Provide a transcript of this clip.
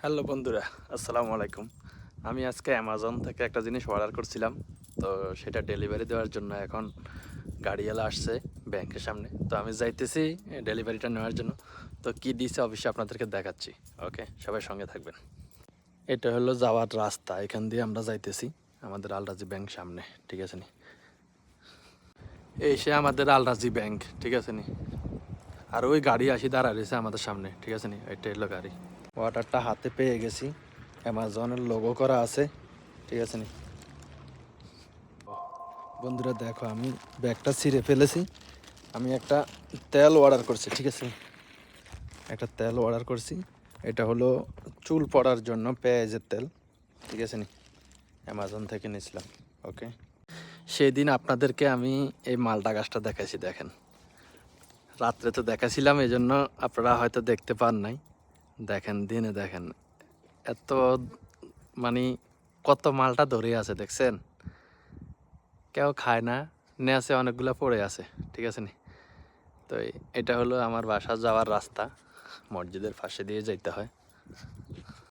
Hello বন্ধুরা, আসসালামু আলাইকুম। আমি আজকে অ্যামাজন থেকে একটা জিনিস অর্ডার করছিলাম। তো সেটা ডেলিভারি দেওয়ার জন্য এখন গাড়িওয়ালা আসছে ব্যাংকের সামনে। তো আমি যাইতেছি ডেলিভারিটা নেওয়ার জন্য। তো কি দিছে অবশ্যই আপনাদেরকে দেখাচ্ছি। ওকে, সবাই সঙ্গে থাকবেন। এটা হলো যাওয়ার রাস্তা, এখান দিয়ে আমরা যাইতেছি আমাদের আলরাজি ব্যাংক সামনে, ঠিক আছে নি? এই সে আমাদের আলরাজি ব্যাংক, ঠিক আছে নি? আর ওই গাড়ি আসি দাঁড়া রয়েছে আমাদের সামনে, ঠিক আছে নি? এটা হলো গাড়ি। অর্ডারটা হাতে পেয়ে গেছি, অ্যামাজনের লোগো করা আছে, ঠিক আছে নি? বন্ধুরা দেখো, আমি ব্যাগটা ছিঁড়ে ফেলেছি। আমি একটা তেল অর্ডার করছি, ঠিক আছে? একটা তেল অর্ডার করছি। এটা হলো চুল পড়ার জন্য পেঁয়াজের তেল, ঠিক আছে নি? অ্যামাজন থেকে নিয়েছিলাম। ওকে, সেই দিন আপনাদেরকে আমি এই মালটা গাছটা দেখাইছি, দেখেন। রাত্রে তো দেখাছিলাম, এই জন্য আপনারা হয়তো দেখতে পান নাই। দেখেন, দিনে দেখেন এত মানে কত মালটা ধরে আছে, দেখছেন? কেউ খায় না, নেচে অনেকগুলো পড়ে আছে, ঠিক আছে নি? তো এটা হলো আমার বাসা যাওয়ার রাস্তা, মসজিদের পাশে দিয়ে যাইতে হয়।